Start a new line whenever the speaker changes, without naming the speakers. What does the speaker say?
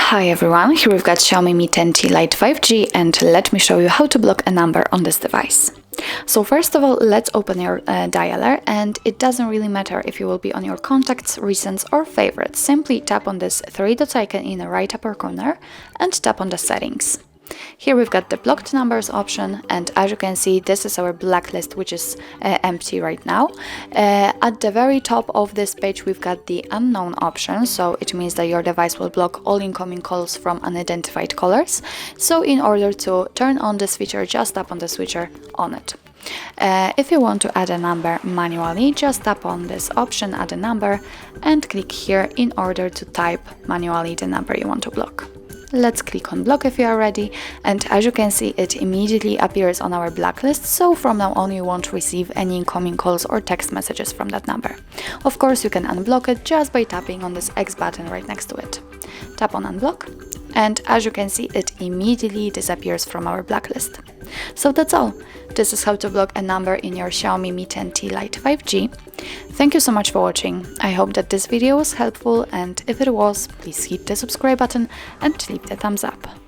Hi everyone, here we've got Xiaomi Mi 10T Lite 5G, and let me show you how to block a number on this device. So first of all, let's open your dialer, and it doesn't really matter if you will be on your contacts, recents or favorites. Simply tap on this three dot icon in the right upper corner and tap on the settings. Here we've got the blocked numbers option, and as you can see, this is our blacklist, which is empty right now. At the very top of this page, we've got the unknown option, so it means that your device will block all incoming calls from unidentified callers. So in order to turn on this feature, just tap on the switcher on it. If you want to add a number manually, just tap on this option, add a number, and click here in order to type manually the number you want to block. Let's click on block if you are ready, and as you can see, it immediately appears on our blacklist, so from now on you won't receive any incoming calls or text messages from that number. Of course, you can unblock it just by tapping on this X button right next to it. Tap on unblock, and as you can see, it immediately disappears from our blacklist. So that's all. This is how to block a number in your Xiaomi Mi 10T Lite 5G. Thank you so much for watching. I hope that this video was helpful, and if it was, please hit the subscribe button and leave the thumbs up.